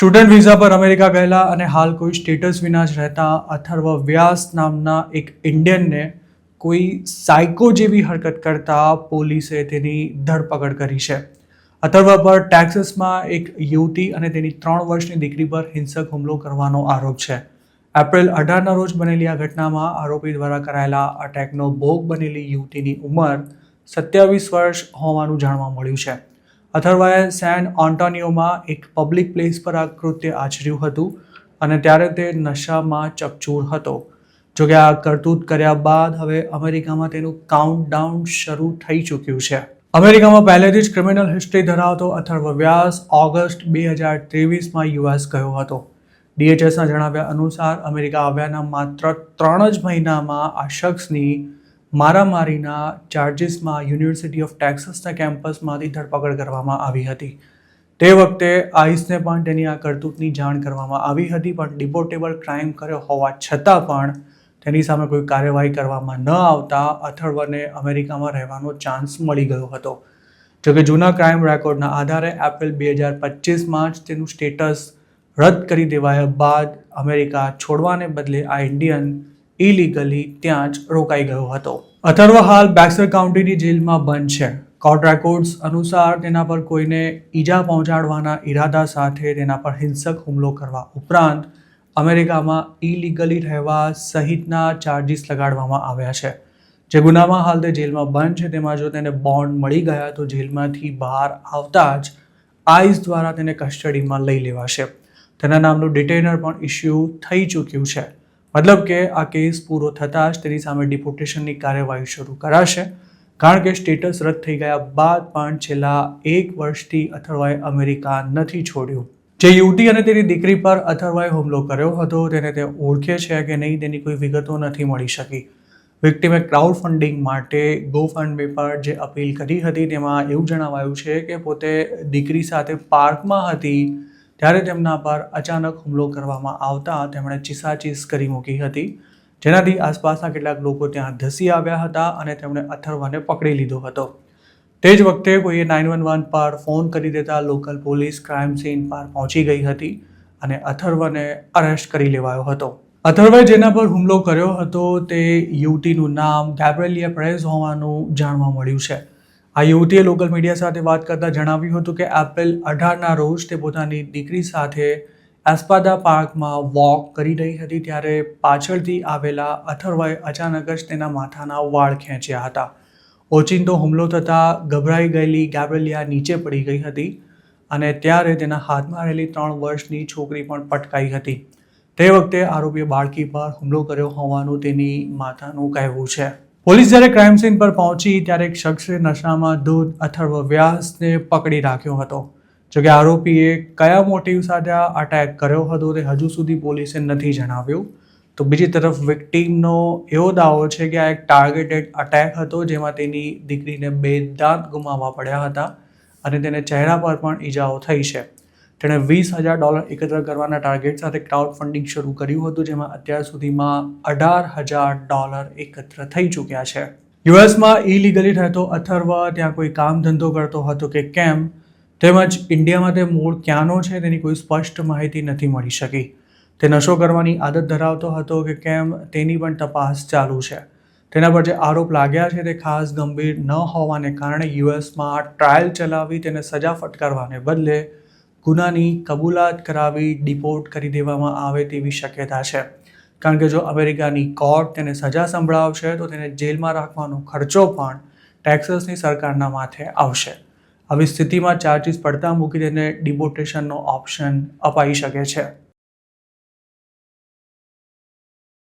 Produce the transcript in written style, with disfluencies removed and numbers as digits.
Student visa પર America ગયેલા અને હાલ કોઈ સ્ટેટસ વિના જ રહેતા અથર્વ વ્યાસ નામના એક ઇન્ડિયનને કોઈ સાયકો જેવી હરકત કરતા પોલીસે તેની ધરપકડ કરી છે. અથર્વ પર ટેક્સાસમાં એક યુવતી અને તેની 3 વર્ષની દીકરી પર હિંસક હુમલો કરવાનો આરોપ છે. એપ્રિલ 18ના રોજ બનેલી આ ઘટનામાં આરોપી દ્વારા કરાયેલા અટેકનો ભોગ બનેલી યુવતીની ઉંમર 27 વર્ષ હોવાનું જાણવા મળ્યું છે. અથર્વાએ સેન ઓન્ટાનિયોમાં એક પબ્લિક પ્લેસ પર આ કૃત્ય આચર્યું હતું અને ત્યારે તે નશામાં ચકચૂર હતો. જોકે આ કરતૂત કર્યા બાદ હવે અમેરિકામાં તેનું કાઉન્ટડાઉન શરૂ થઈ ચૂક્યું છે. અમેરિકામાં પહેલેથી જ ક્રિમિનલ હિસ્ટ્રી ધરાવતો અથર્વ વ્યાસ ઓગસ્ટ 2023માં યુએસ ગયો હતો. DHSના જણાવ્યા અનુસાર અમેરિકા આવ્યાના માત્ર 3 જ મહિનામાં આ શખ્સની મારામારીના ચાર્જિસમાં યુનિવર્સિટી ઓફ ટેક્સાસના કેમ્પસમાંથી ધરપકડ કરવામાં આવી હતી. તે વખતે આઈસને પણ તેની આ કરતૂતની જાણ કરવામાં આવી હતી, પણ ડિપોર્ટેબલ ક્રાઇમ કર્યો હોવા છતાં પણ તેની સામે કોઈ કાર્યવાહી કરવામાં ન આવતા અથર્વને અમેરિકામાં રહેવાનો ચાન્સ મળી ગયો હતો. જોકે જૂના ક્રાઇમ રેકોર્ડના આધારે એપ્રિલ 2025માં જ તેનું સ્ટેટસ રદ કરી દેવાયા બાદ અમેરિકા છોડવાને બદલે આ ઇન્ડિયન ઇલીગલી ત્યાં જ રોકાઈ ગયો હતો. અથર્વ હાલ બેક્સર કાઉન્ટીની જેલમાં બંધ છે. કોર્ટ રેકોર્ડ્સ અનુસાર તેના પર કોઈને ઈજા પહોંચાડવાના ઈરાદા સાથે તેના પર હિંસક હુમલો કરવા ઉપરાંત અમેરિકામાં ઇલીગલી રહેવા સહિતના ચાર્જિસ લગાડવામાં આવ્યા છે. જે ગુનામાં હાલ તે જેલમાં બંધ છે. તેમાં જો તેને બોન્ડ મળી ગયા તો જેલમાંથી બહાર આવતા જ આઈસ દ્વારા તેને કસ્ટડીમાં લઈ લેવાશે. તેના નામનું ડિટેનર પણ ઇસ્યુ થઈ ચૂક્યું છે. મતલબ કે આ કેસ પૂરો થતાં જ તેની સામે ડિપોર્ટેશનની કાર્યવાહી શરૂ કરાશે, કારણ કે સ્ટેટસ રદ થઈ ગયા બાદ પણ છેલ્લા 1 વર્ષથી અથર્વાએ અમેરિકા નથી છોડ્યું. જે યુવતી અને તેની દીકરી પર અથર્વાએ હુમલો કર્યો હતો તેને તે ઓળખે છે કે નહીં તેની કોઈ વિગતો નથી મળી શકી. વિક્ટિમે ક્રાઉડ ફંડિંગ માટે GoFundMe પર જે અપીલ કરી હતી તેમાં એવું જણાવાયું છે કે પોતે દીકરી સાથે પાર્કમાં હતી ત્યારે તેમના પર અચાનક હુમલો કરવામાં આવતા તેમણે ચીસાચીસ કરી મૂકી હતી, જેનાથી આસપાસના કેટલાક લોકો ત્યાં ધસી આવ્યા હતા અને તેમણે અથર્વને પકડી લીધો હતો. તે જ વખતે કોઈએ 911 પર ફોન કરી દેતા લોકલ પોલીસ ક્રાઇમ સીન પર પહોંચી ગઈ હતી અને અથર્વને અરેસ્ટ કરી લેવાયો હતો. અથર્વે જેના પર હુમલો કર્યો હતો તે યુવતીનું નામ ગેબ્રિએલા પેરેઝ હોવાનું જાણવા મળ્યું છે. આ યુવતીએ લોકલ મીડિયા સાથે વાત કરતા જણાવ્યું હતું કે એપ્રિલ 18ના રોજ તે પોતાની દીકરી સાથે એસ્પાદા પાર્કમાં વોક કરી રહી હતી ત્યારે પાછળથી આવેલા અથર્વએ અચાનક જ તેના માથાના વાળ ખેંચ્યા હતા. ઓચિંતો હુમલો થતાં ગભરાઈ ગયેલી ગેબ્રિએલા નીચે પડી ગઈ હતી અને ત્યારે તેના હાથમાં રહેલી 3 વર્ષની છોકરી પણ પટકાઈ હતી. તે વખતે આરોપીએ બાળકી પર હુમલો કર્યો હોવાનું તેની માતાનું કહેવું છે. પોલીસ જ્યારે ક્રાઇમ સીન પર પહોંચી ત્યારે એક શખ્સે નશામાં ધૂત અથર્વ વ્યાસને પકડી રાખ્યો હતો. જોકે આરોપીએ કયા મોટિવ સાથે આ અટેક કર્યો હતો તે હજુ સુધી પોલીસે નથી જણાવ્યું. તો બીજી તરફ વિક્ટીમનો એવો દાવો છે કે આ એક ટાર્ગેટેડ અટેક હતો જેમાં તેની દીકરીને 2 દાંત ગુમાવવા પડ્યા હતા અને તેને ચહેરા પર પણ ઈજાઓ થઈ છે. તેણે $20,000 એકત્ર કરવાના ટાર્ગેટ સાથે ક્રાઉડ ફંડિંગ શરૂ કર્યું હતું, જેમાં અત્યાર સુધીમાં $18,000 એકત્ર થઈ ચૂક્યા છે. યુએસમાં ઇલીગલી રહેતો અથર્વ ત્યાં કોઈ કામ ધંધો કરતો હતો કે કેમ, તેમજ ઇન્ડિયામાં તે મૂળ ક્યાંનો છે તેની કોઈ સ્પષ્ટ માહિતી નથી મળી શકી. તે નશો કરવાની આદત ધરાવતો હતો કે કેમ તેની પણ તપાસ ચાલુ છે. તેના પર જે આરોપ લાગ્યા છે તે ખાસ ગંભીર ન હોવાને કારણે યુએસમાં ટ્રાયલ ચલાવી તેને સજા ફટકારવાને બદલે ગુનાની કબૂલાત કરાવી ડિપોર્ટ કરી દેવામાં આવે તેવી શક્યતા છે, કારણ કે જો અમેરિકાની કોર્ટ તેને સજા સંભળાવશે તો તેને જેલમાં રાખવાનો ખર્ચો પણ ટેક્સાસની સરકારના માથે આવશે. આવી સ્થિતિમાં ચાર્જિસ પડતા મૂકી તેને ડિપોર્ટેશનનો ઓપ્શન અપાઈ શકે છે.